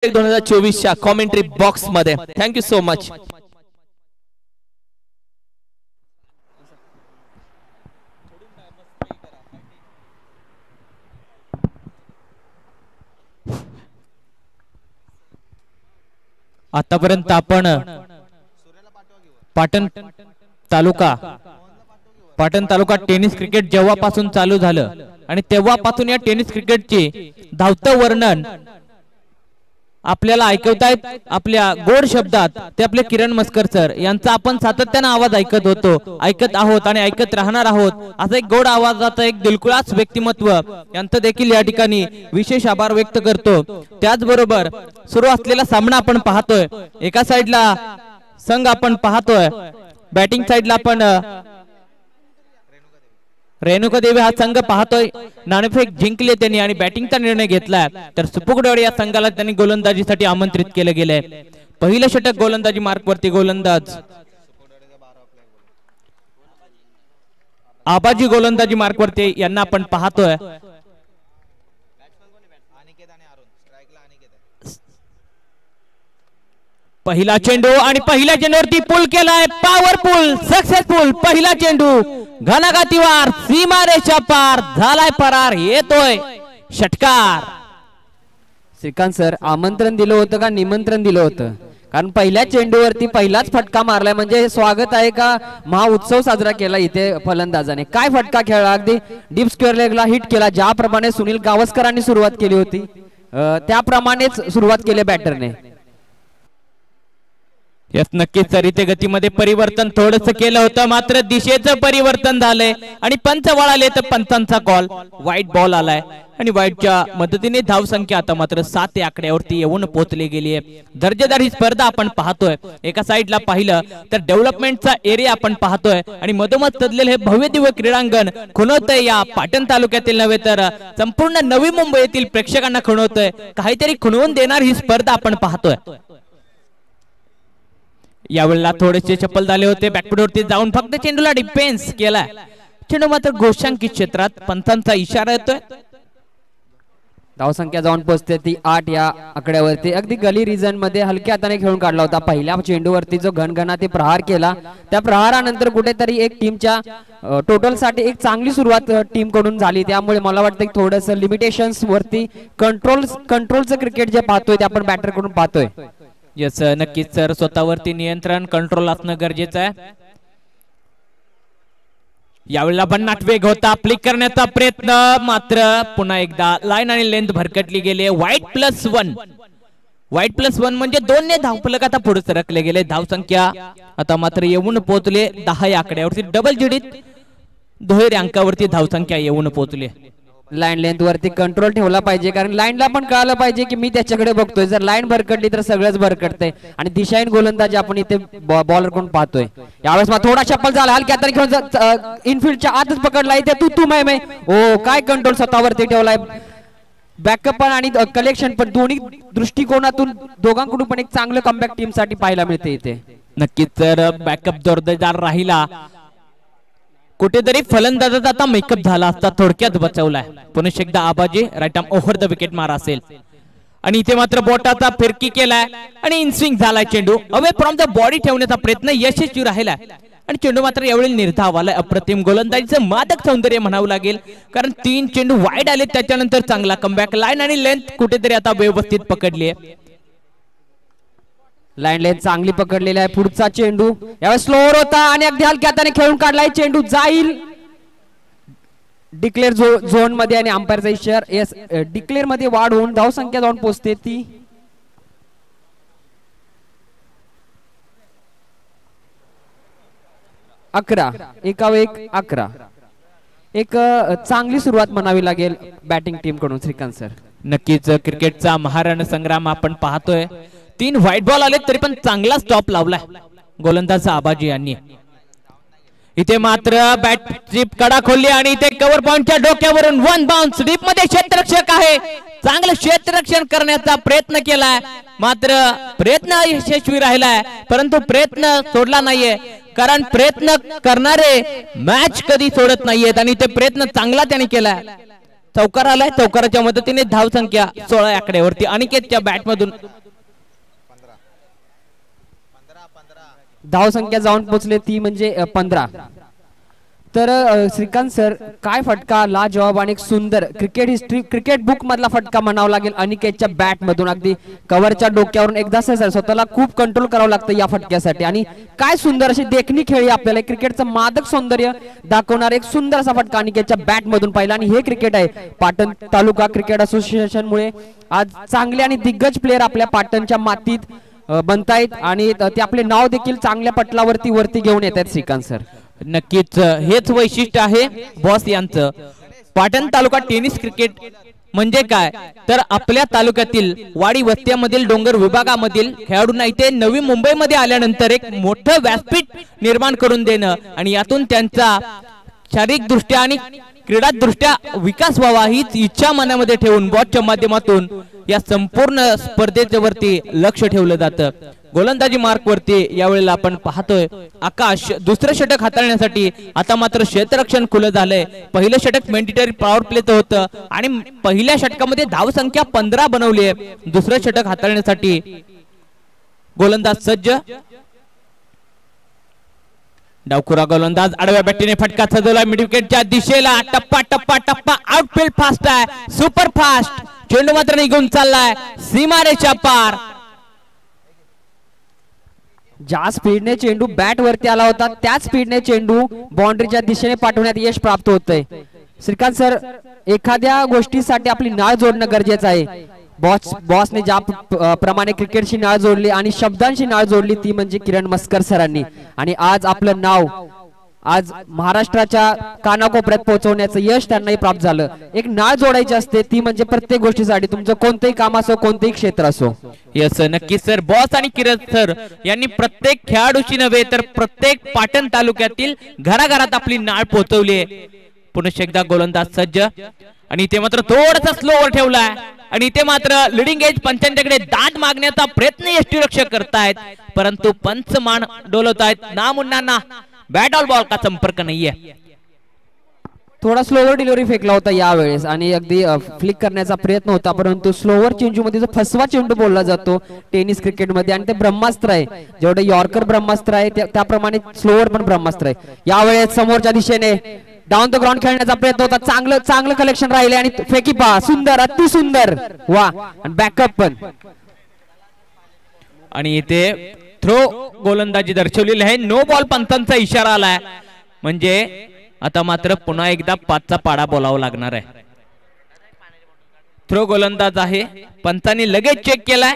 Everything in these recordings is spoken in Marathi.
2024च्या कॉमेंट्री बॉक्स मध्ये. Thank you so much. आतापर्यंत आपण पाटण तालुका टेनिस क्रिकेट जेव्हापासून चालू झालं आणि तेव्हापासून या टेनिस क्रिकेटचे धावतं वर्णन आपल्याला ऐकवतायत आपल्या गोड शब्दात. ते आपले किरण मस्कर सर यांचा आपण सातत्याने आवाज ऐकत आहोत आणि ऐकत राहणार आहोत. असं एक गोड आवाजाचं एक दिलखुलास व्यक्तिमत्व यांचं देखील या ठिकाणी विशेष आभार व्यक्त करतो. त्याचबरोबर सुरू असलेला सामना आपण पाहतोय. एका साइडला संघ आपण पाहतोय, बॅटिंग साइडला आपण रेणुका देवी हा संघ पाहतोय. नाणेफेक जिंकले त्यांनी आणि बॅटिंगचा निर्णय घेतलाय. तर सुपुगडवाडी या संघाला त्यांनी गोलंदाजीसाठी आमंत्रित केले गेले. पहिलं षटक गोलंदाजी मार्कवरती गोलंदाज आबाजी गोलंदाजी मार्कवरती यांना आपण पाहतोय. पहिला चेंडू आणि पहिल्या चेंडूवरती पुल केलाय. पॉवरफुल सक्सेसफुल पहिला चेंडू घनघातीवार सीमारेषा पार झालाय परार. येतोय षटकार. श्रीकांत सर आमंत्रण दिलं होतं का निमंत्रण दिलं होतं? कारण पहिल्या चेंडूवरती पहिलाच फटका मारलाय म्हणजे स्वागत आहे का महा उत्सव साजरा केला इथे फलंदाजाने. काय फटका खेळला, अगदी डीप स्क्वेअर लेगला हिट केला. ज्याप्रमाणे सुनील गावस्करांनी सुरुवात केली होती त्याप्रमाणेच सुरुवात केली बॅटरने. यस नक्कीच सर, इथे गतीमध्ये परिवर्तन थोडस केलं होतं मात्र दिशेचं परिवर्तन झालंय आणि पंच वळाले तर पंचांचा कॉल. वाईट बॉल आलाय आणि वाईटच्या मदतीने धाव संख्या आता मात्र 7 या आकड्यावरती येऊन पोहोचली गेली आहे. दर्जेदार ही स्पर्धा आपण पाहतोय. एका साइडला पाहिलं तर डेव्हलपमेंटचा एरिया आपण पाहतोय आणि मधोमध सजलेले हे भव्य दिव्य क्रीडांगण खुणवतंय या पाटण तालुक्यातील नव्हे तर संपूर्ण नवी मुंबई येथील प्रेक्षकांना खुणवतंय. काहीतरी खुणवून देणार ही स्पर्धा आपण पाहतोय. यावेळेला थोडेसे चप्पल झाले होते. बॅकफुटवरती जाऊन फक्त चेंडूला डिफेन्स केलाय. चेंडू मात्र घोषांकित क्षेत्रात पंचांचा इशारा येतोय. धावसंख्या जाऊन पोहोचते ती 8 या आकड्यावरती. अगदी गली रिजन मध्ये हलक्या हाताने खेळून काढला होता. पहिल्या चेंडूवरती जो घनघनाती प्रहार केला त्या प्रहारानंतर कुठेतरी एक टीमच्या टोटल साठी एक चांगली सुरुवात टीम कडून झाली. त्यामुळे मला वाटतं की थोडंसं लिमिटेशन्स वरती कंट्रोलचं क्रिकेट जे पाहतोय ते आपण बॅटर कडून पाहतोय. यस नक्कीच सर, स्वतःवरती नियंत्रण कंट्रोल असणं गरजेचं आहे. यावेळेला भन्नाट वेग होता, फ्लिक करण्याचा प्रयत्न मात्र पुन्हा एकदा लाईन आणि लेंथ भरकटली गेली. वाईट प्लस वन म्हणजे 2 ने धावफलक आता पुढे सरकले गेले. धावसंख्या आता मात्र येऊन पोहोचले 10 या आकड्यावरती. डबल जिडीत दुहेरी अंकावरती धावसंख्या येऊन पोहोचली. लाईन लेंथ वरती कंट्रोल ठेवला पाहिजे कारण लाईनला पण कळालं पाहिजे की मी त्याच्याकडे बघतोय. जर लाईन भरकटली तर सगळंच भरकटतंय आणि दिशाहीन गोलंदाजी आपण इथे बॉलर कडून पाहतोय. यावेळेस मला थोडा चप्पल झाला, हलक्या हाताने खेळून इनफिल्डच्या आतच पकडला. इथे तू मैं ओ काय कंट्रोल स्वतःवरती ठेवलाय. बॅकअप पण आणि कलेक्शन पण दोन्ही दृष्टिकोनातून दोघांकडून पण एक चांगलं कमबॅक टीम साठी पाहायला मिळते इथे. नक्कीच तर बॅकअप जोरदार राहिला. कुठेतरी फलंदाजाचा आता मेकअप झाला असता, थोडक्यात बचावलाय. पुन्हा एकदा Abaji right arm over the wicket मार असेल आणि इथे मात्र बोटाचा फिरकी केलाय आणि इनस्विंग झालाय. चेंडू अवे फ्रॉम द बॉडी ठेवण्याचा प्रयत्न यशस्वी राहिलाय आणि चेंडू मात्र यावेळी निर्धाव आलाय. अप्रतिम गोलंदाजीचं मादक सौंदर्य म्हणावं लागेल कारण 3 चेंडू वाईड आले त्याच्यानंतर चांगला कमबॅक. लाईन आणि लेंथ कुठेतरी आता व्यवस्थित पकडली आहे. लाईन लेंथ चांगली पकडलेली आहे. पुढचा चेंडू यावेळेस स्लोअर होता आणि अगदी हलक्या हाताने खेळून काढलाय. चेंडू जाईल डिक्लेअर झोन मध्ये आणि अंपायरचा इशारा. यस डिक्लेअर मध्ये वाढ होऊन धावसंख्या जाऊन पोहोचते ती 11. 11. एक चांगली सुरुवात म्हणावी लागेल बॅटिंग टीम कडून श्रीकांत सर. नक्कीच क्रिकेटचा महारण संग्राम आपण पाहतोय. 3 व्हाईट बॉल आले तरी पण चांगला स्टॉप लावलाय गोलंदाज आबाजी यांनी. इथे मात्र बॅट स्ट्रिप कडा खोलली आणि इथे कव्हर पॉइंटच्या डोक्यावरून 1 बाउन्स. डीप मध्ये क्षेत्ररक्षक आहे, चांगलं क्षेत्ररक्षण करण्याचा प्रयत्न केलाय मात्र प्रयत्न यशस्वी राहिलाय. परंतु प्रयत्न सोडला नाहीये कारण प्रयत्न करणारे मॅच कधी सोडत नाहीयेत आणि ते प्रयत्न चांगला त्याने केलाय. चौकार आलाय, चौकाराच्या मदतीने धाव संख्या 16 आकड्यावरती. अनिकेतच्या बॅट मधून धाव संख्या जाऊन पोहोचले ती म्हणजे 15. तर श्रीकांत सर, काय फटका, लाजवाब आणि एक सुंदर क्रिकेट हिस्ट्री, क्रिकेट बुक मधला फटका म्हणावा लागेल अनिकेतच्या बॅट मधून. अगदी कव्हरच्या डोक्यावरून एकदा सर स्वतःला खूप कंट्रोल करावं लागतं या फटक्यासाठी. आणि काय सुंदर अशी देखणी खेळी आपल्याला क्रिकेटचं मादक सौंदर्य दाखवणार एक सुंदर असा फटका अनिकेतच्या बॅट मधून पाहिला. आणि हे क्रिकेट आहे, पाटण तालुका क्रिकेट असोसिएशन मुळे आज चांगले आणि दिग्गज प्लेयर आपल्या पाटणच्या मातीत बनतायत आणि ते आपले नाव देखील चांगल्या पटलावरती वरती घेऊन येत आहेत श्रीकांत सर. नक्कीच हेच वैशिष्ट्य आहे बॉस यांचं. पाटण तालुका टेनिस क्रिकेट म्हणजे काय तर आपल्या तालुक्यातील वाडी वस्त्यामधील डोंगर विभागामधील खेळाडूंना इथे नवी मुंबईमध्ये आल्यानंतर एक मोठं व्यासपीठ निर्माण करून देणं आणि यातून त्यांचा शारीरिक दृष्ट्या आणि क्रीडा दृष्ट्या विकास व्हावा हीच इच्छा मनामध्ये ठेवून बॉसच्या माध्यमातून या संपूर्ण स्पर्धेच्या वरती लक्ष ठेवलं जातं. गोलंदाजी मार्क वरती यावेळेला आपण पाहतोय आकाश दुसरं षटक हाताळण्यासाठी आता मात्र क्षेत्ररक्षण खुलं झालंय. पहिलं षटक मॅन्डेटरी पॉवर प्लेचं होतं आणि पहिल्या षटकामध्ये धाव संख्या 15 बनवली आहे. दुसरं षटक हाताळण्यासाठी गोलंदाज सज्ज. डावखुरा गोलंदाज आडव्या बॅटीने फटका सजवला मिड विकेटच्या दिशेला. टप्पा टप्पा टप्पा आउटफील्ड फास्ट आहे, सुपर फास्ट. चेंडू मात्र निघून चाललाय सीमारेषा पार. ज्या स्पीडने चेंडू बॅट वरती आला होता त्याच स्पीडने चेंडू बाउंड्रीच्या दिशेने पाठवण्यात यश प्राप्त होतंय. श्रीकांत सर, एखाद्या गोष्टीसाठी आपली नाळ जोडणं गरजेचं आहे. बॉसने ज्या प्रमाणे क्रिकेटची नाळ जोडली आणि शब्दांची नाळ जोडली ती म्हणजे किरण मस्कर सरांनी. आणि आज आपलं नाव आज महाराष्ट्राच्या कानाकोपऱ्यात पोहोचवण्याचं यश त्यांनाही प्राप्त झालं. एक नाळ जोडायची असते ती म्हणजे प्रत्येक गोष्टीसाठी, तुमचं कोणतंही काम असो कोणतंही क्षेत्र असो. यस नक्कीच सर. बॉस आणि किरण सर यांनी प्रत्येक खेळाडूची नव्हे तर प्रत्येक पाटण तालुक्यातील घराघरात आपली नाळ पोहोचवली आहे. पुन्हा एकदा गोलंदाज सज्ज आणि ते मात्र थोडासा स्लोवर ठेवलाय आणि ते मात्र लिडिंग एज पंचांच्याकडे दाद मागण्याचा प्रयत्न यष्टीरक्षक करतायत परंतु पंच मान डोलवतायत. ना मुन्नांना बॅट ऑल बॉल का संपर्क नाहीये. थोडा स्लोवर डिलिव्हरी फेकला होता यावेळेस आणि अगदी फ्लिक करण्याचा प्रयत्न होता परंतु स्लोवर चेंडू मध्ये जो फसवा चेंडू बोलला जातो टेनिस क्रिकेट मध्ये आणि ते ब्रह्मास्त्र आहे. जेवढे यॉर्कर ब्रह्मास्त्र आहे त्याप्रमाणे स्लोवर पण ब्रह्मास्त्र आहे. यावेळेस समोरच्या दिशेने डाऊन द ग्राउंड खेळण्याचा प्रयत्न होता. चांगलं कलेक्शन राहिले आणि फेकी पहा, सुंदर, अति सुंदर, वा. आणि बॅकअप पण. आणि इथे थ्रो गोलंदाजी दर्शवलेली आहे. नो बॉल पंचांचा इशारा आलाय म्हणजे आता मात्र पुन्हा एकदा 5चा पाडा बोलावा लागणार आहे. थ्रो गोलंदाज आहे. पंचांनी लगेच चेक केलाय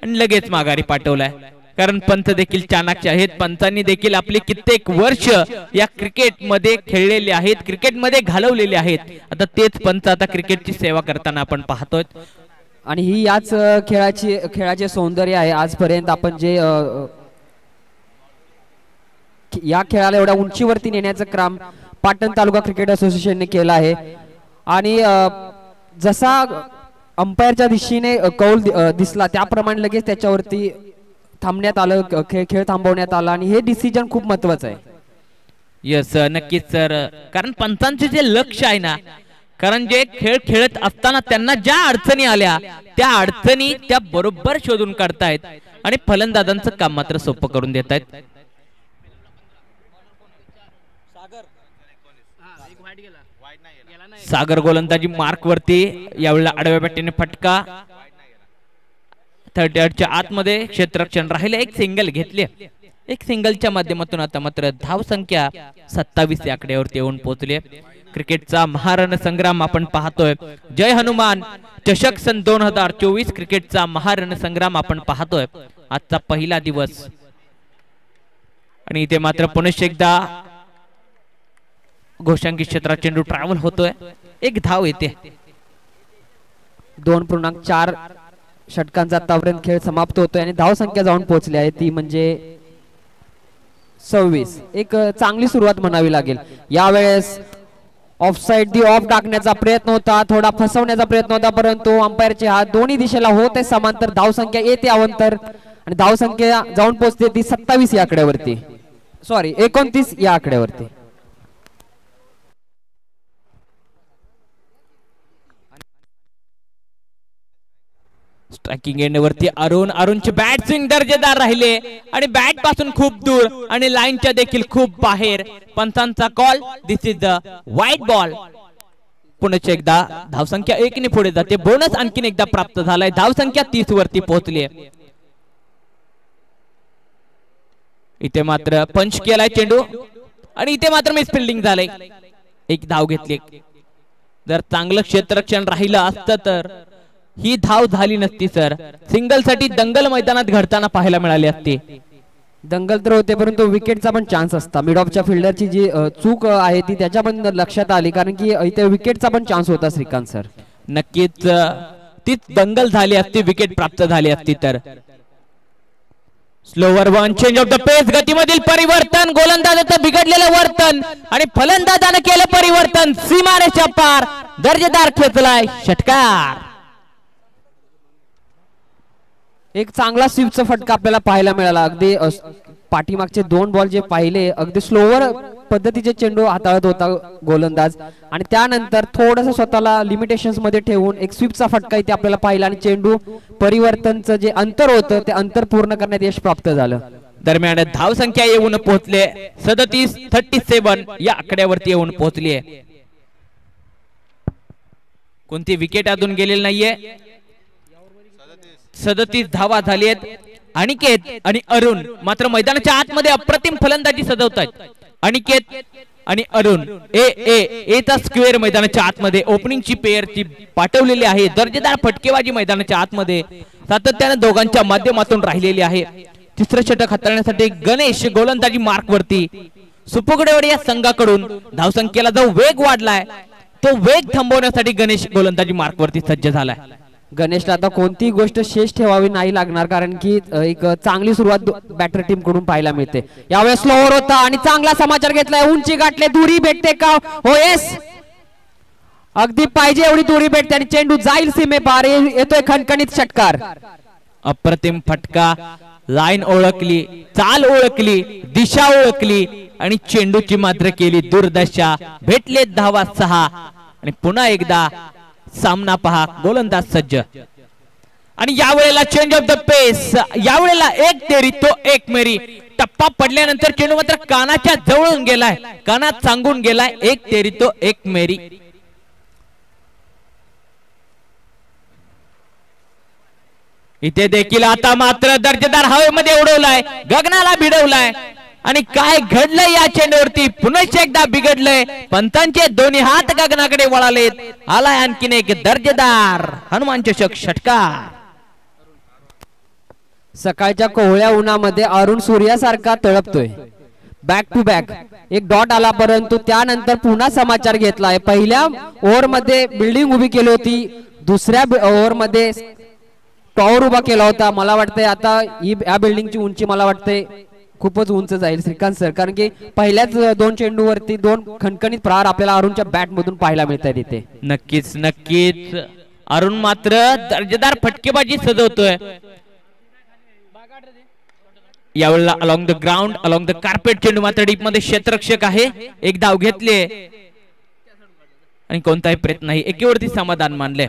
आणि लगेच माघारी पाठवलाय कारण पंच देखील चाणाक्ष आहेत. पंचांनी देखील आपली कित्येक वर्ष या क्रिकेट मध्ये खेळलेले आहेत, क्रिकेट मध्ये घालवलेले आहेत. आता तेच पंच आता क्रिकेटची सेवा करताना आपण पाहतोय आणि ही याच खेळाचे सौंदर्य आहे. आजपर्यंत आपण जे या खेळाला एवढ्या उंचीवरती नेण्याचं काम पाटण तालुका क्रिकेट असोसिएशनने केलं आहे. आणि जसा अंपायरच्या दिशेने कौल दिसला त्याप्रमाणे लगेच त्याच्यावरती थांबण्यात आलं, खेळ थांबवण्यात आला आणि हे डिसिजन खूप महत्वाचं आहे. यस नक्कीच सर. कारण पंचांचे जे लक्ष आहे ना, कारण जे खेळ खेळत असताना त्यांना ज्या अडचणी आल्या त्या अडचणी त्या बरोबर शोधून काढतायत आणि फलंदाजांचं काम मात्र सोपं करून देत आहेत. सागर गोलंदाजी मार्क वरती यावेळेला आडव्या बॅटीने फटका. 38च्या आतमध्ये क्षेत्ररक्षण राहिले. एक सिंगल घेतले. एक सिंगलच्या माध्यमातून आता मात्र धाव संख्या 27 या आकड्यावरती येऊन पोहोचले. क्रिकेटचा महारण संग्राम आपण पाहतोय. जय हनुमान चषक सन 2024 क्रिकेटचा महारण संग्राम आपण पाहतोय. आजचा पहिला दिवस आणि इथे मात्र पुन्हा एकदा घोषांकी क्षेत्रात चेंडू ट्रॅव्हल होतोय. एक धाव येते. 2.4 षटकांचा आतापर्यंत खेळ समाप्त होतोय आणि धाव संख्या जाऊन पोहोचली आहे ती म्हणजे 26. एक चांगली सुरुवात म्हणावी लागेल. यावेळेस ऑफसाइड दी ऑफ टाकण्याचा प्रयत्न होता, थोडा फसवण्याचा प्रयत्न होता परंतु अंपायरचे हात दोन्ही दिशेला होते समांतर. धाव संख्या येते अवंतर आणि धाव संख्या जाऊन पोहोचते ती 27 या आकड्यावरती, सॉरी 29 या आकड्यावरती. ट्रॅकिंग एंड वरती अरुणची बॅट स्विंग दर्जेदार राहिले आणि बॅट पासून खूप दूर आणि लाईनच्या देखील खूप बाहेर. पंचांचा call, this is the white ball. पुन्हा एकदा धावसंख्या 1 ने पुढे जाते. बोनस आणखीन एकदा प्राप्त झालाय. धावसंख्या 30 वरती पोहोचली आहे. इथे मात्र पंच केलाय चेंडू आणि इथे मात्र मिस फिल्डिंग झालंय. एक धाव घेतली. जर चांगलं क्षेत्ररक्षण राहिलं असतं तर ही धाव झाली नसती सर. सिंगल साठी दंगल मैदानात घडताना पाहायला मिळाली असती. दंगल तर होते परंतु विकेटचा पण चान्स असता. मिड ऑफच्या फिल्डरची जी चूक आहे ती त्याच्या पण लक्षात आली कारण की इथे विकेटचा पण चान्स होता श्रीकांत सर. नक्कीच तीच दंगल झाली असती, विकेट प्राप्त झाली असती तर. Slower one, change of the pace, गतीमधील परिवर्तन, गोलंदाजाचं बिघडलेलं वर्तन आणि फलंदाजानं केलं परिवर्तन. सीमारेषा पार, दर्जेदार खेचलाय षटकार. एक चांगला स्वीपचा फटका आपल्याला पाहायला मिळाला. अगदी पाठीमागचे 2 बॉल जे पाहिले अगदी स्लोवर पद्धतीचे चेंडू हाताळत होता गोलंदाज आणि त्यानंतर थोडंसं स्वतःला लिमिटेशन्स मध्ये ठेवून एक स्वीपचा फटका इथे आपल्याला पाहिला आणि चेंडू परिवर्तनचं जे अंतर होतं ते अंतर पूर्ण करण्यात यश प्राप्त झालं. दरम्यान धाव संख्या येऊन पोहोचले 37 या आकड्यावरती येऊन पोहोचली आहे. कोणती विकेट अजून गेलेली नाहीये. 37 धावा झाली आहेत. अनिकेत आणि अरुण मात्र मैदानाच्या आतमध्ये अप्रतिम फलंदाजी सजवतायत. अनिकेत आणि अरुण एचा स्क्वेअर मैदानाच्या आतमध्ये ओपनिंगची पेअरची पाठवलेली आहे. दर्जेदार फटकेबाजी मैदानाच्या आतमध्ये सातत्याने दोघांच्या माध्यमातून राहिलेली आहे. तिसरं षटक हाताळण्यासाठी गणेश गोलंदाजी मार्क वरती. सुपुगडेवाडी या संघाकडून धावसंख्येला जो वेग वाढलाय तो वेग थांबवण्यासाठी गणेश गोलंदाजी मार्क वरती सज्ज झालाय. गणेशला आता कोणतीही गोष्ट शेष ठेवावी नाही लागणार कारण की एक चांगली सुरुवात बॅटर टीम कडून पाहायला मिळते. यावेळेस स्लोवर होता आणि चांगला समाचार घेतलाय. उंची गाठले, दुरी भेटते का? हो येस, अगदी पाहिजे एवढी दुरी भेटते आणि चेंडू जाईल सीमे पार. येतोय खणखणीत षटकार. अप्रतिम फटका. लाईन ओळखली, चाल ओळखली, दिशा ओळखली आणि चेंडूची मात्र केली दुर्दशा. भेटले धावा 6 आणि पुन्हा एकदा सामना पहा. गोलंदाज सज्ज आणि यावेळेला चेंज ऑफ द पेस. यावेळेला एक तेरी तो एक मेरी. टप्पा पडल्यानंतर चेंडू मात्र कानाच्या जवळून गेलाय, कानात सांगून गेलाय एक तेरी तो एक मेरी. इथे देखील आता मात्र दर्जेदार हवेमध्ये उडवलाय, गगनाला भिडवलाय आणि काय घडलंय या चेंडूवरती. पुन्हा एकदा बिघडलंय. पंतांचे दोन्ही हात गगनाकडे वळालेत. आलाय आणखीन एक दर्जेदार हनुमान चषक षटकार. सकाळच्या कोवळ्या उन्हामध्ये अरुण सूर्यासारखा तळपतोय. बॅक टू बॅक एक डॉट आला परंतु त्यानंतर पुन्हा समाचार घेतलाय. पहिल्या ओव्हर मध्ये बिल्डिंग उभी केली होती, दुसऱ्या ओव्हर मध्ये टॉवर उभा केला होता. मला वाटतंय आता या बिल्डिंगची उंची मला वाटतंय खूपच उंच जाईल श्रीकांत सर, कारण की पहिल्याच 2 चेंडूवरती 2 खणखणीत प्रहार आपल्याला अरुणच्या बॅट मधून पाहायला मिळतात इथे. नक्कीच नक्कीच अरुण मात्र दर्जेदार फटकेबाजी सजवतोय. यावेळेला along the ground, along the carpet चेंडू मात्र डीप मध्ये क्षेत्ररक्षक आहे. एक धाव घेतले आणि कोणताही प्रयत्न नाही. एकीवरती समाधान मानले.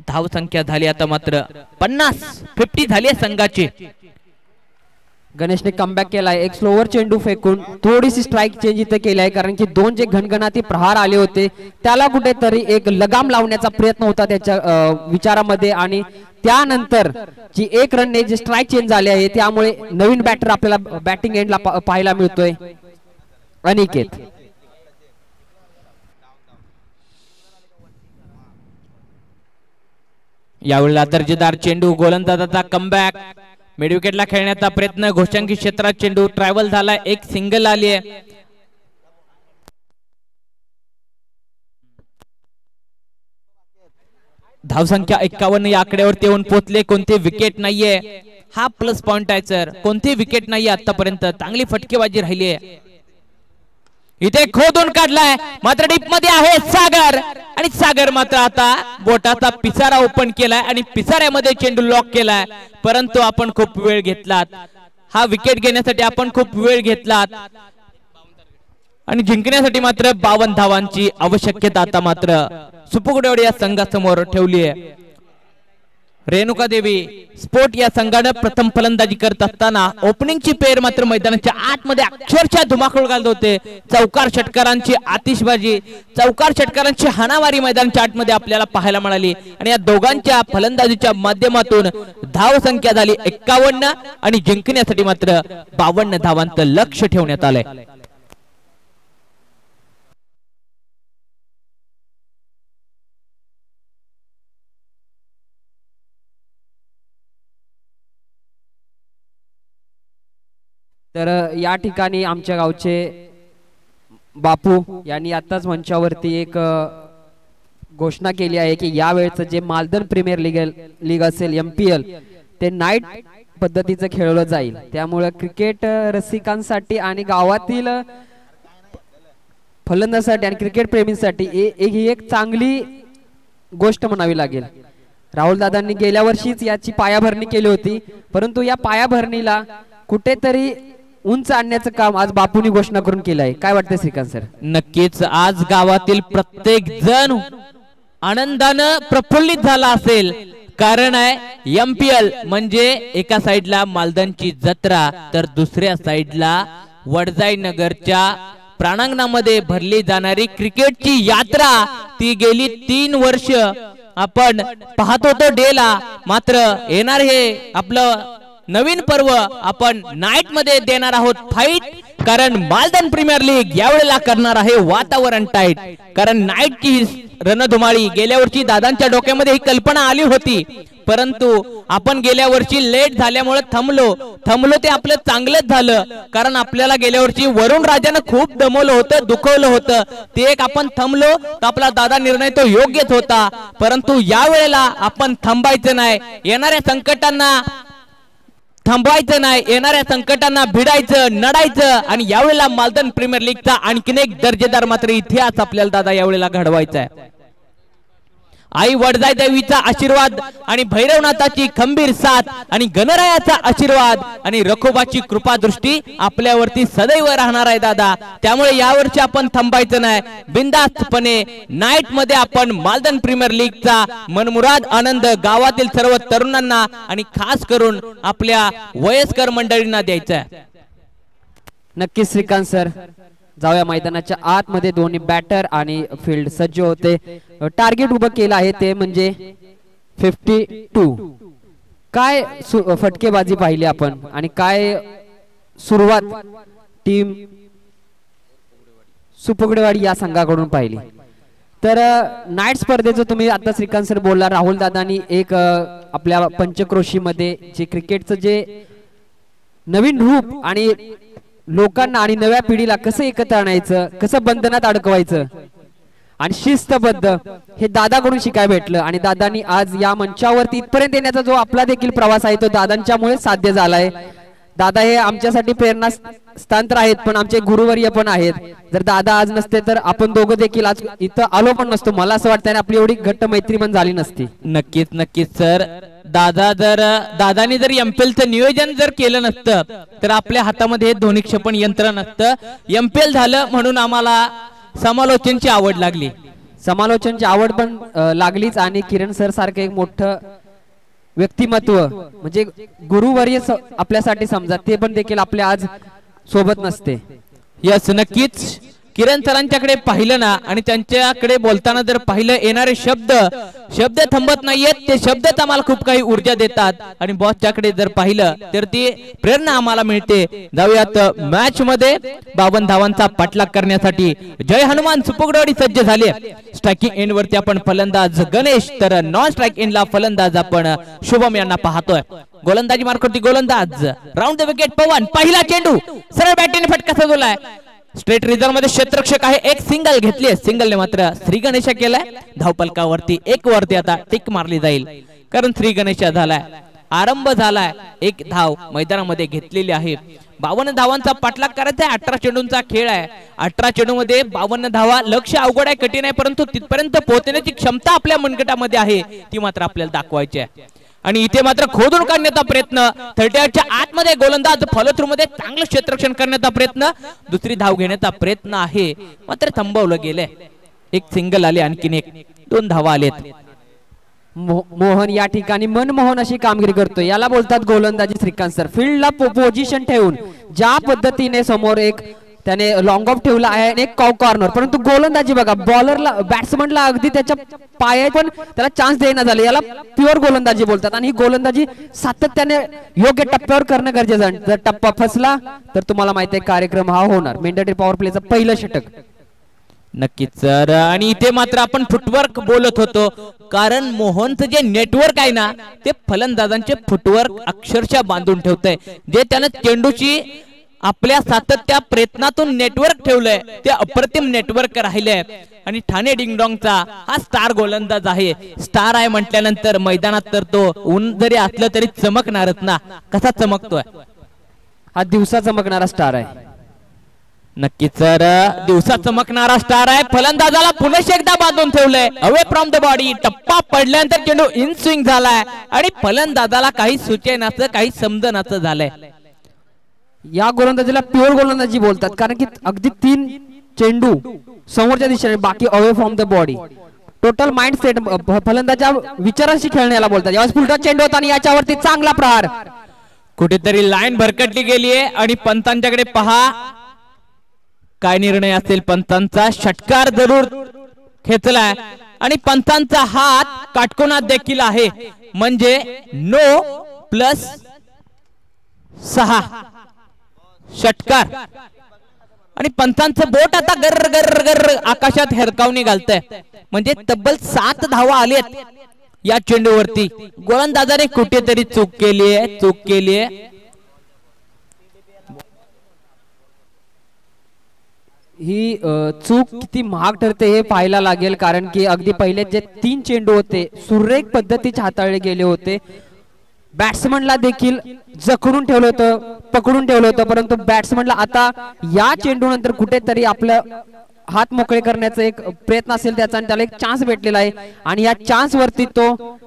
धाव संख्या झाली आता मात्र 50 झाली आहे संघाची. गणेशने कमबॅक केलाय. एक स्लोवर चेंडू फेकून थोडीशी स्ट्राइक चेंज इथे केली आहे कारण की 2 जे घणघणाती प्रहार आले होते त्याला कुठेतरी एक लगाम लावण्याचा प्रयत्न होता त्याच्या विचारामध्ये आणि त्यानंतर जी 1 रनने जे स्ट्राइक चेंज झाले आहे त्यामुळे नवीन बॅटर आपल्याला बॅटिंग एंडला पाहायला मिळतोय अनिकेत. यावेळेला दर्जेदार चेंडू, गोलंदाजाचा कमबॅक, मिड विकेटला खेळण्याचा प्रयत्न, घोषांकी क्षेत्रात चेंडू ट्रॅव्हल झाला, एक सिंगल आली आहे. धावसंख्या 51 या आकड्यावरती येऊन पोहोचले. कोणते विकेट नाहीये, हा प्लस पॉइंट आहे सर. कोणते विकेट नाहीये आतापर्यंत. चांगली फटकेबाजी राहिली आहे. इथे खोदून काढलाय मात्र डीप मध्ये आहे सागर आणि सागर मात्र आता बोटाचा पिसारा ओपन केलाय आणि पिसाऱ्यामध्ये चेंडू लॉक केलाय. परंतु आपण खूप वेळ घेतलात. हा विकेट घेण्यासाठी आपण खूप वेळ घेतलात आणि जिंकण्यासाठी मात्र 52 धावांची आवश्यकता आता मात्र सुपुगडेवाडी या संघासमोर ठेवली आहे. रेणुका देवी स्पोर्ट या संघाने प्रथम फलंदाजी करत असताना ओपनिंगची पेर मात्र मैदानाच्या आतमध्ये अक्षरशः धुमाकूळ घालत होते. चौकार षटकारांची आतिषबाजी, चौकार षटकारांची हाणामारी मैदानाच्या आतमध्ये आपल्याला पाहायला मिळाली आणि या दोघांच्या फलंदाजीच्या माध्यमातून धाव संख्या झाली 51 आणि जिंकण्यासाठी मात्र 52 धावांचं लक्ष ठेवण्यात आलंय. तर या ठिकाणी आमच्या गावचे बापू यांनी आताच मंचावरती एक घोषणा केली आहे की यावेळेचं जे मालदन प्रीमियर लीग असेल MPL ते नाईट पद्धतीचं खेळलं जाईल. त्यामुळे क्रिकेट रसिकांसाठी आणि गावातील फलंदाजांसाठी आणि क्रिकेट प्रेमींसाठी ही एक चांगली गोष्ट म्हणावी लागेल. राहुल दादांनी गेल्या वर्षीच याची पायाभरणी केली होती, परंतु या पायाभरणीला कुठेतरी उंच आणण्याचं काम आज बापूंनी घोषणा करून केलं आहे. काय वाटतं श्रीकांत सर? नक्कीच आज गावातील प्रत्येक जण आनंदानं प्रफुल्लित झाला असेल. कारण आहे MPL म्हणजे एका साइडला मालदनची जत्रा तर दुसऱ्या साइडला वडजाई नगरच्या प्रांगणामध्ये भरली जाणारी क्रिकेटची यात्रा. ती गेली 3 वर्ष आपण पाहत होतो डेला, मात्र येणार हे आपलं नवीन पर्व आपण नाईट मध्ये देणार आहोत फाईट. कारण मालदन प्रीमियर लीग यावेळेला करणार आहे वातावरण टाईट. कारण नाईटची रणधुमाळी गेल्या वर्षी दादांच्या डोक्यामध्ये ही कल्पना आली होती, परंतु आपण गेल्या वर्षी लेट झाल्यामुळे थांबलो ते आपलं चांगलंच झालं. कारण आपल्याला गेल्या वर्षी वरुण राजानं खूप दमवलं होतं, दुखवलं होतं. ते एक आपण थांबलो तर आपला दादा निर्णय तो योग्यच होता. परंतु यावेळेला आपण थांबायचं नाही, येणाऱ्या संकटांना थांबवायचं नाही, येणाऱ्या संकटांना भिडायचं, नडायचं आणि यावेळेला मालदन प्रीमियर लीगचा आणखीन एक दर्जेदार मात्र इतिहास आपल्याला दादा यावेळेला घडवायचा आहे. आई वडजाई देवीचा आशीर्वाद आणि भैरवनाथाची खंबीर साथ आणि गणरायाचा आशीर्वाद आणि रखोबाची कृपा दृष्टी आपल्यावरती सदैव राहणार आहे दादा. त्यामुळे यावर्षी आपण थांबायचं नाही, बिनधास्तपणे नाईट मध्ये आपण मालदन प्रीमियर लीगचा मनमुराद आनंद गावातील सर्व तरुणांना आणि खास करून आपल्या वयस्कर मंडळींना द्यायचा आहे. नक्कीच श्रीकांत सर, जाऊया मैदानाच्या आतमध्ये. दोन्ही बॅटर आणि फील्ड सज्ज होते. टार्गेट उभं केलं आहे ते म्हणजे 52. काय फटकेबाजी पाहिली आपण आणि काय सुरुवात टीम सुपगडेवाडी या संघाकडून पाहिली. तर नाईट स्पर्धेचं तुम्ही आता श्रीकांत सर बोलला, राहुल दादांनी एक आपल्या पंचक्रोशी मध्ये जे क्रिकेटचं जे नवीन रूप आणि लोकांना आणि नव्या पिढीला कसं एकत्र आणायचं, कसं बंधनात अडकवायचं आणि शिस्तबद्ध हे दादाकडून शिकायला भेटलं. आणि दादांनी आज या मंचावरती इथपर्यंत येण्याचा जो आपला देखील प्रवास आहे तो दादांच्यामुळे साध्य झालाय. दादा हे आमच्यासाठी प्रेरणा स्थान आहेत, पण आमचे गुरुवर्य पण आहेत. जर दादा आज नसते तर आपण दोघं देखील आज इथं आलो पण नसतो. मला असं वाटतं आपली एवढी घट्ट मैत्री पण झाली नसती. नक्कीच नक्कीच सर, दादानी जर MPLचं नियोजन जर केलं नसतं तर आपल्या हातामध्ये हे दोन्ही क्षेपण यंत्र नसतं. MPL झालं म्हणून आम्हाला समालोचनची आवड लागली. समालोचनची आवड पण लागलीच आणि किरण सर सारखं एक मोठं व्यक्तिमत्व म्हणजे गुरुवर्य आपल्यासाठी समजा ते पण देखील आपल्या आज सोबत नसते. यस नक्कीच. किरण सरांच्याकडे पाहिलं ना आणि त्यांच्याकडे बोलताना जर पाहिलं, येणारे शब्द थांबत नाहीयेत, ते शब्दच आम्हाला खूप काही ऊर्जा देतात. आणि बॉसच्याकडे जर पाहिलं तर ती प्रेरणा आम्हाला मिळते. जाऊयात मॅच मध्ये 52 धावांचा पाठलाग करण्यासाठी जय हनुमान सुपगडवाडी सज्ज झाले. स्ट्रायकिंग एंड वरती आपण फलंदाज गणेश तर नॉन स्ट्राइक एंडला फलंदाज आपण शुभम यांना पाहतोय. गोलंदाजी मार्कवरती गोलंदाज राऊंड द विकेट पवन. पहिला चेंडू सरळ बॅटीने फटका सजवलाय. स्ट्रेट रिझर्व मध्ये क्षेत्ररक्षक आहे, एक सिंगल घेतली. सिंगलने मात्र श्री गणेशा केलाय. धावपलकावरती एक वरती आता टिक मारली जाईल कारण श्री गणेशा झालाय. आरंभ झालाय, एक धाव मैदानामध्ये घेतलेली आहे. 52 धावांचा पाठलाग करायचा आहे. 18 चेंडूंचा खेळ आहे. 18 चेंडू मध्ये 52 धावा लक्ष अवघड आहे, कठीण आहे, परंतु तिथपर्यंत पोहोचण्याची क्षमता आपल्या मनगटामध्ये आहे, ती मात्र आपल्याला दाखवायची आहे. आणि इथे मात्र खोदून काढण्याचा प्रयत्न, 38च्या आतमध्ये गोलंदाज फॉलो थ्रू मध्ये चांगलं क्षेत्ररक्षण करण्याचा प्रयत्न, दुसरी धाव घेण्याचा प्रयत्न आहे, मात्र थांबवलं गेलंय. एक सिंगल आले, आणखीन एक 2 धावा आलेत. मोहन या ठिकाणी मनमोहन अशी कामगिरी करतोय, याला बोलतात गोलंदाजी श्रीकांत सर. फील्डला पोझिशन ठेवून ज्या पद्धतीने समोर एक त्याने लॉंग ऑफ ठेवला आहे आणि एक कॉर्नर, परंतु गोलंदाजी बघा बॉलरला बॅट्समनला अगदी त्याच्या पायात पण त्याला चान्स देण्यात झाले, याला प्युअर गोलंदाजी बोलतात. आणि ही गोलंदाजी सातत्याने योग्य टप्प्यावर करणं गरजेचं आहे. जर टप्पा फसला तर तुम्हाला माहिती आहे कार्यक्रम हा होणार. मेंढरी पॉवर प्लेचं पहिलं षटक. नक्कीच सर. आणि इथे मात्र आपण फुटवर्क बोलत होतो, कारण मोहनचं जे नेटवर्क आहे ना ते फलंदाजांचे फुटवर्क अक्षरशः बांधून ठेवतंय. जे त्यानं चेंडूची आपल्या सातत्या प्रयत्नातून नेटवर्क ठेवलंय ते अप्रतिम नेटवर्क राहिलंय. आणि ठाणे डिंगडॉंगचा हा स्टार गोलंदाज आहे. स्टार आहे म्हटल्यानंतर मैदानात तर तो ऊन जरी असलं तरी चमकणारच ना. कसा चमकतोय हा दिवसा चमकणारा स्टार आहे. नक्कीच सर. दिवसा चमकणारा स्टार आहे. फलंदाजाला पुन्हा एकदा बांधून ठेवलंय अवे फ्रॉम द बॉडी. टप्पा पडल्यानंतर चेंडू इन स्विंग झालाय आणि फलंदाजाला काही सुचेनाचं काही समजनाचं झालंय. या गोलंदाजीला प्युअर गोलंदाजी बोलतात, कारण की अगदी 3 चेंडू समोरच्या दिशेने, बाकी away from the body. Total mind set फलंदाजा विचारांशी खेळण्याला बोलतात. यावेळेस पुलटा चेंडू होता आणि याच्यावरती चांगला प्रहार. कुठेतरी लाईन भरकटली गेली आहे आणि पंतांच्याकडे पहा काय निर्णय असेल पंतांचा. षटकार जरूर खेचलाय आणि पंतांचा हात काटकोनात देखील आहे, म्हणजे नो +6 षटकार. आणि पंतांचं बोट आता गर्र गर्र गर्र आकाशात हेरकावणी घालतंय, म्हणजे तब्बल 7 धावा आलेत या चेंडूवरती. गोलंदाजाने कुठेतरी चूक केलीये. ही चूक किती महाग ठरते हे पाहायला लागेल, कारण की अगदी पहिले जे 3 चेंडू होते सुरेख पद्धतीचे हाताळले गेले होते. बॅट्समनला देखील जखडून ठेवलं होतं, पकडून ठेवलं होतं, परंतु बॅट्समनला आता या चेंडू नंतर कुठेतरी आपलं हात मोकळे करण्याचा एक प्रयत्न असेल त्याचा, आणि त्याला एक चान्स भेटलेला आहे. आणि या चान्स वरती तो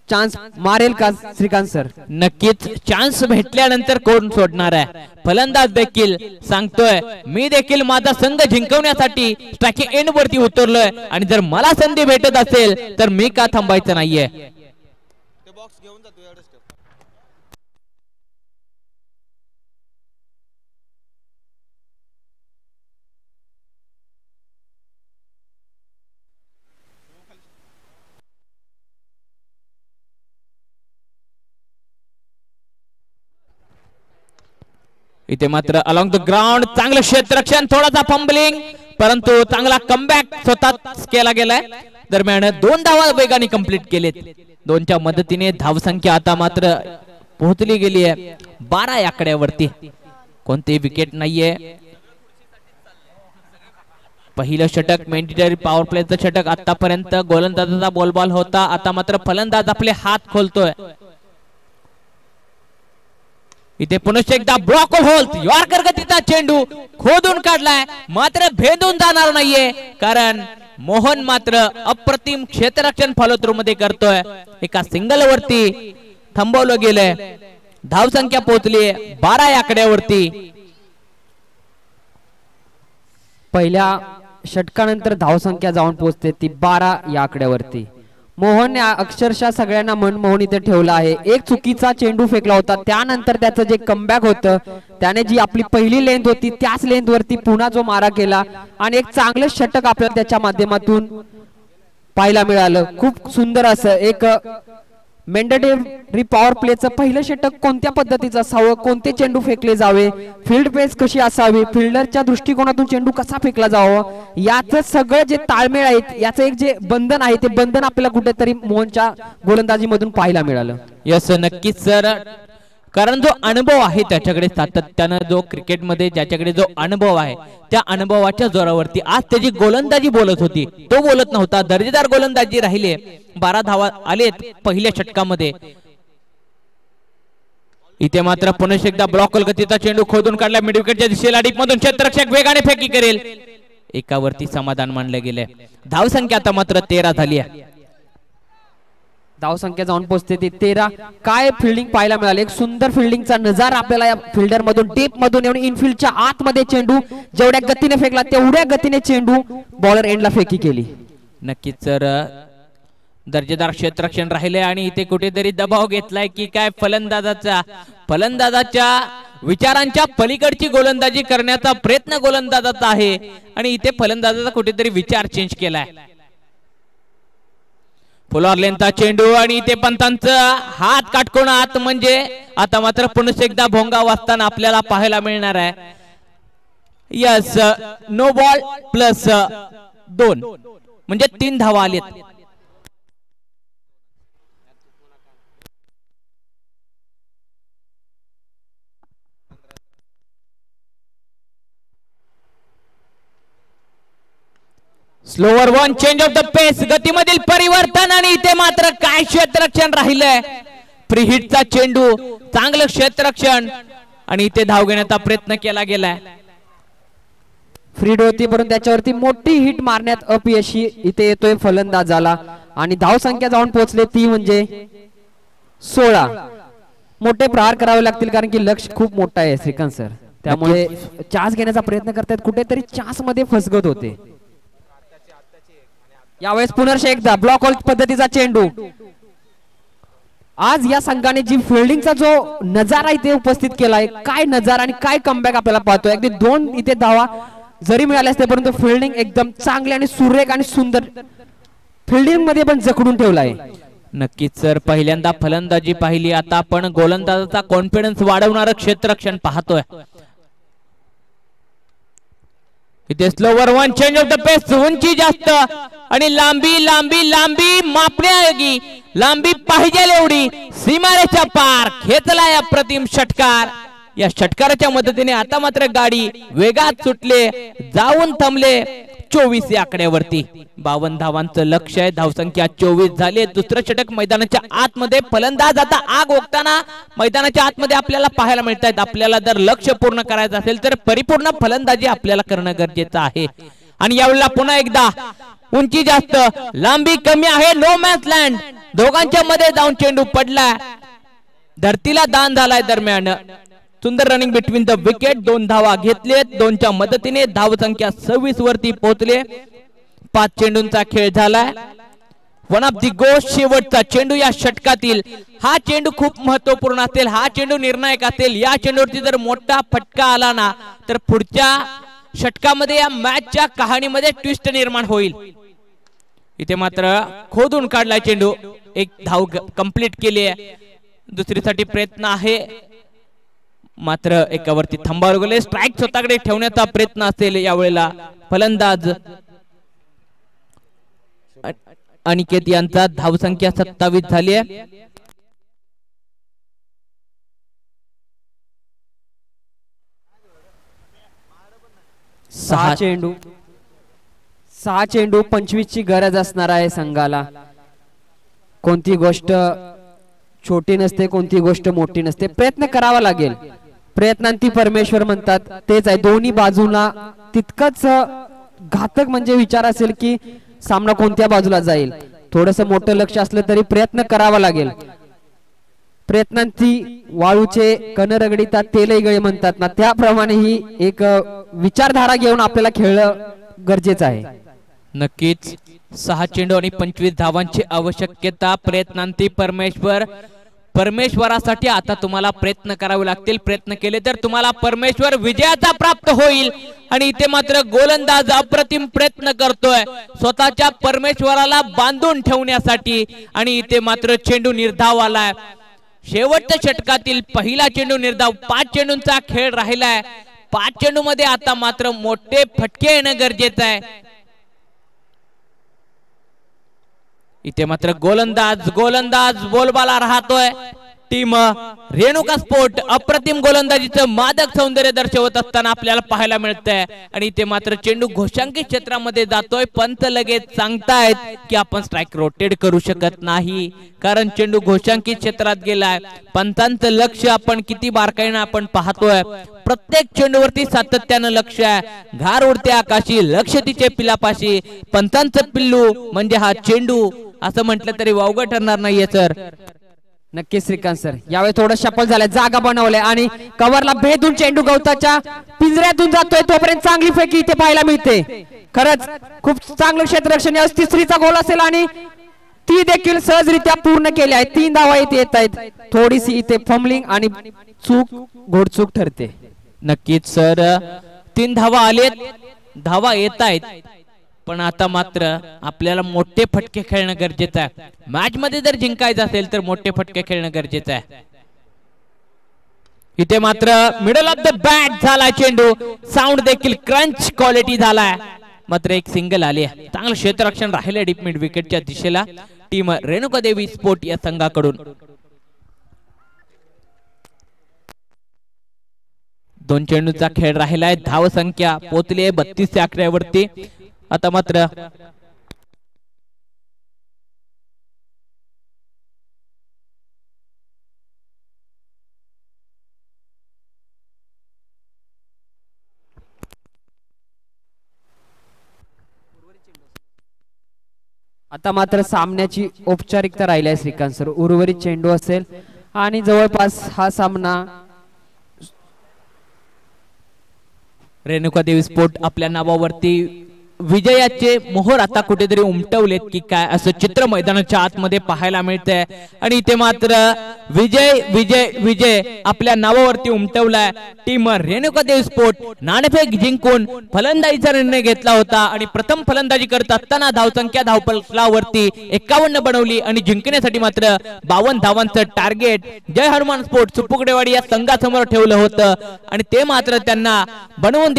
चान्स मारेल का श्रीकांत सर? नक्कीच चान्स भेटल्यानंतर कोण सोडणार आहे. फलंदाज देखील सांगतोय मी देखील माझा संघ जिंकवण्यासाठी स्ट्रायकिंग एंड वरती उतरलोय, आणि जर मला संधी भेटत असेल तर मी का थांबायचं नाहीये. इथे मात्र अलॉंग द ग्राउंड चांगलं क्षेत्ररक्षण, थोडासा फंबलिंग, परंतु चांगला कमबॅक स्वतःच केला गेलाय. दरम्यान 2 धावा वेगाने कंप्लीट केलेत. 2च्या मदतीने धावसंख्या आता मात्र पोहोचली गेली आहे 12 आकड्यावरती. कोणतेही विकेट नाहीये. पहिलं षटक मेंढरी पॉवर प्लेचं षटक आतापर्यंत गोलंदाजाचा बॉल होता. आता मात्र फलंदाज आपले हात खोलतोय. इथे पुनश्च एकदा ब्लॉक होल्ड, यॉर्कर गतीचा चेंडू खोदून काढलाय, मात्र भेदून जाणार नाहीये, कारण मोहन मात्र अप्रतिम क्षेत्ररक्षण फॉलोथ्रू मध्ये करतोय. एका सिंगल वरती थांबवलं गेलंय. धावसंख्या पोहोचली 12 आकड्यावरती. पहिल्या षटकानंतर धावसंख्या जाऊन पोहोचते ती 12 या आकड्यावरती. मोहनने अक्षरशः सगळ्यांना मनमोहन इथे ठेवला आहे. एक चुकीचा चेंडू फेकला होता, त्यानंतर त्याचं जे कमबॅक होतं त्याने जी आपली पहिली लेंथ होती त्याच लेंथ वरती पुन्हा जो मारा केला आणि एक चांगलं षटक आपल्याला त्याच्या माध्यमातून पाहायला मिळालं. खूप सुंदर असं एक मेंढरी पॉवर प्लेचं पहिलं षटक कोणत्या पद्धतीचं असावं, कोणते चेंडू फेकले जावे, फील्ड पेस कशी असावी, फिल्डरच्या दृष्टिकोनातून चेंडू कसा फेकला जावा, याचं सगळं जे ताळमेळ आहे, याचं एक जे बंधन आहे ते बंधन आपल्याला कुठेतरी मोहनच्या गोलंदाजीमधून पाहायला मिळालं. यस नक्कीच सर, कारण जो अनुभव आहे त्याच्याकडे सातत्यानं, जो क्रिकेटमध्ये ज्याच्याकडे जो अनुभव आहे त्या अनुभवाच्या जोरावरती आज त्याची गोलंदाजी बोलत होती. तो बोलत नव्हता. दर्जेदार गोलंदाजी राहिले. 12 धावा आलेत पहिल्या षटकामध्ये. इथे मात्र पुन्हा एकदा ब्लॉक गतीचा चेंडू खोदून काढला मिड विकेटच्या दिशेला. डीप मधून क्षेत्ररक्षक वेगाने फेकी करेल. एकावरती समाधान मानले गेले. धावसंख्या आता मात्र 13 झाली आहे. धावसंख्या जाऊन पोहोचते ती 13. काय फिल्डिंग पाहायला मिळाले. एक सुंदर फिल्डिंगचा नजारा आपल्याला या फिल्डर मधून डीप मधून येऊन इनफिल्डच्या आतमध्ये चेंडू जेवढ्या गतीने फेकला तेवढ्या गतीने चेंडू बॉलर एंडला फेकी केली. नक्कीच सर, दर्जेदार क्षेत्ररक्षण राहिले आणि इथे कुठेतरी दबाव घेतलाय की काय फलंदाजाच्या विचारांच्या पलीकडची गोलंदाजी करण्याचा प्रयत्न गोलंदाजाचा आहे आणि इथे फलंदाजाचा कुठेतरी विचार चेंज केलाय. फुलर लेंथचा चेंडू आणि इथे पंतांचा हात काटकोन आत, म्हणजे आता मात्र पुन्हा एकदा भोंगा वाजताना आपल्याला पाहायला मिळणार आहे. यस, नो बॉल प्लस 2 म्हणजे 3 धावा आलेत. Slower one, change of the pace, गतीमधील परिवर्तन आणि इथे मात्र काय क्षेत्ररक्षण राहिलंय. प्रीहिटचा चेंडू, चांगलं क्षेत्ररक्षण आणि इथे धाव घेण्याचा प्रयत्न केला गेलाय. फ्रीड होती परंतु त्याच्यावरती मोठी हिट मारण्यात अपयशी इथे येतोय फलंदाजाला आणि धाव संख्या जाऊन पोहोचले ती म्हणजे 16. मोठे प्रहार करावे लागतील कारण की लक्ष खूप मोठा आहे श्रीकांत सर, त्यामुळे चान्स घेण्याचा प्रयत्न करतात, कुठेतरी चान्स मध्ये फसगत होते. यावेळेस पुनर्ष एकदा ब्लॉक होल पद्धतीचा चेंडू. आज या संघाने जी फिल्डिंगचा जो नजारा इथे उपस्थित केलाय, काय नजारा आणि काय कमबॅक आपल्याला पाहतोय. अगदी 2 इथे धावा जरी मिळाले असते परंतु फिल्डिंग एकदम चांगली आणि सुरेख आणि सुंदर फिल्डिंग मध्ये पण जखडून ठेवलाय. नक्कीच सर, पहिल्यांदा फलंदाजी पाहिली, आता आपण गोलंदाजाचा कॉन्फिडन्स वाढवणारं क्षेत्ररक्षण पाहतोय. इथे slower one, change of the pace, उंची जास्त आणि लांबी लांबी लांबी मापण्यायोगी, लांबी पाहिजे एवढी, सीमारेच्या पार खेचलाय अप्रतिम षटकार. या षटकाराच्या मदतीने आता मात्र गाडी वेगात सुटले, जाऊन थांबले 24 या आकड्यावरती. 52 धावांचं लक्ष आहे, धावसंख्या 24 झाली. दुसरं षटक मैदानाच्या आतमध्ये, फलंदाज आता आग ओकताना मैदानाच्या आतमध्ये आपल्याला पाहायला मिळत आहेत. आपल्याला जर लक्ष पूर्ण करायचं असेल तर परिपूर्ण फलंदाजी आपल्याला करणं गरजेचं आहे. आणि यावेळेला पुन्हा एकदा उंची जास्त, लांबी कमी आहे, नो मॅच लँड, दोघांच्या मध्ये जाऊन चेंडू पडला, धरतीला दान झालाय. दरम्यान सुंदर रनिंग बिटवीन द विकेट, 2 धावा घेतलेत, 2च्या मदतीने धावसंख्या 26 वरती पोहोचले. 5 चेंडूंचा खेळ झालाय. वन ऑफ दी गोस्ट, शेवटचा चेंडू या षटकातील. हा चेंडू खूप महत्वपूर्ण असेल, हा चेंडू निर्णायक असेल. या चेंडूवरती जर मोठा फटका आला ना तर पुढच्या षटकामध्ये या मॅचच्या कहाणीमध्ये ट्विस्ट निर्माण होईल. इथे मात्र खोदून काढलाय चेंडू, 1 धाव कंप्लीट केली आहे. दुसरीसाठी प्रयत्न आहे, मात्र एकावरती थांबावर गेले. स्ट्राइक स्वतःकडे ठेवण्याचा प्रयत्न असेल यावेळेला फलंदाज अनिकेत यांचा. धावसंख्या 27 झाली आहे. 6 चेंडू 25 ची गरज असणार आहे संघाला. कोणती गोष्ट छोटी नसते, कोणती गोष्ट मोठी नसते, प्रयत्न करावा लागेल. प्रयत्नांती परमेश्वर म्हणतात, तेच आहे. दोन्ही बाजूला तितकंच घातक म्हणजे विचार असेल की सामना कोणत्या बाजूला जाईल. थोडस मोठं लक्ष असलं तरी प्रयत्न करावा लागेल. प्रयत्नांती वाळूचे कण रगडीतात तेलही गळे म्हणतात ना, त्याप्रमाणे ही एक विचारधारा घेऊन आपल्याला खेळणं गरजेचं आहे. नक्कीच 6 चेंडू आणि 25 धावांची आवश्यकता. प्रयत्नांती परमेश्वरासाठी आता तुम्हाला प्रयत्न करावे लागतील. प्रयत्न केले तर तुम्हाला परमेश्वर विजयाचा प्राप्त होईल. आणि इथे मात्र गोलंदाज अप्रतिम प्रयत्न करतोय स्वतःच्या परमेश्वराला बांधून ठेवण्यासाठी. आणि इथे मात्र चेंडू निर्धाव आलाय. शेवटच्या षटकातील पहिला चेंडू निर्धाव. 5 चेंडूंचा खेळ राहिलाय. 5 चेंडू मध्ये आता मात्र मोठे फटके येणं गरजेचं आहे. इथे मात्र गोलंदाज बोलबाला राहतोय. टीम रेणुका स्पोर्ट अप्रतिम गोलंदाजीचं मादक सौंदर्य दर्शवत असताना आपल्याला पाहायला मिळतंय. आणि इथे मात्र चेंडू घोषांकित क्षेत्रामध्ये जातोय. पंत लगेच सांगतायत की आपण स्ट्राइक रोटेट करू शकत नाही, कारण चेंडू घोषांकित क्षेत्रात गेलाय. पंतांचं लक्ष आपण किती बारकाईने आपण पाहतोय. प्रत्येक चेंडूवरती सातत्यानं लक्ष आहे. घार उडते आकाशी, लक्ष तिचे पिलापाशी. पंतांचं पिल्लू म्हणजे हा चेंडू असं म्हटलं तरी वावगं ठरणार नाहीये सर. नक्कीच श्रीकांत सर, यावेळी थोडं शफल झालंय, जागा बनवलंय आणि कव्हरला भेदून चेंडू गवताच्या पिंजऱ्यातून जातोय. तोपर्यंत चांगली फेकी इथे पाहायला मिळते. खरंच खूप चांगलं क्षेत्ररक्षण. 33चा गोल असेल आणि ती देखील सहजरित्या पूर्ण केली आहे. 3 धावा इथे येत आहेत. थोडीशी इथे फंबलिंग आणि चूक घोडचूक ठरते. नक्कीच सर 3 धावा आलेत, धावा येत आहेत, पण आता मात्र आपल्याला मोठे फटके खेळणं गरजेचं आहे. मॅच मध्ये जर जिंकायचं असेल तर मोठे फटके खेळणं गरजेचं आहे. इथे मात्र मिडल ऑफ द बॅट झाला चेंडू, साऊंड देखील क्रंच क्वालिटी झालाय, मात्र एक सिंगल आली. चांगलं क्षेत्ररक्षण राहिलं डीप मिड विकेटच्या दिशेला टीम रेणुका देवी स्पोर्ट या संघाकडून. 2 चेंडूचा खेळ राहिलाय. धाव संख्या पोहोचली आहे 32 आकड्यावरती. आता मात्र सामन्याची औपचारिकता राहिली आहे श्रीकांत सर. उर्वरित चेंडू असेल आणि जवळपास हा सामना रेणुका देवी स्पोर्ट आपल्या नावावरती विजयाचे मोहर आता कुठेतरी उमटवलेत की काय असं चित्र मैदानाच्या आतमध्ये पाहायला मिळतंय. आणि इथे मात्र विजय विजय विजय आपल्या नावावरती उमटवलाय. टीम रेणुका देवी स्पोर्ट नाणेफेक जिंकून फलंदाजीचा निर्णय घेतला होता आणि प्रथम फलंदाजी करत असताना धावसंख्या धावफलकावरती 51 बनवली आणि जिंकण्यासाठी मात्र 52 धावांचं टार्गेट जय हनुमान स्पोर्ट सुपुकडेवाडी या संघासमोर ठेवलं होतं आणि ते मात्र त्यांना बनवून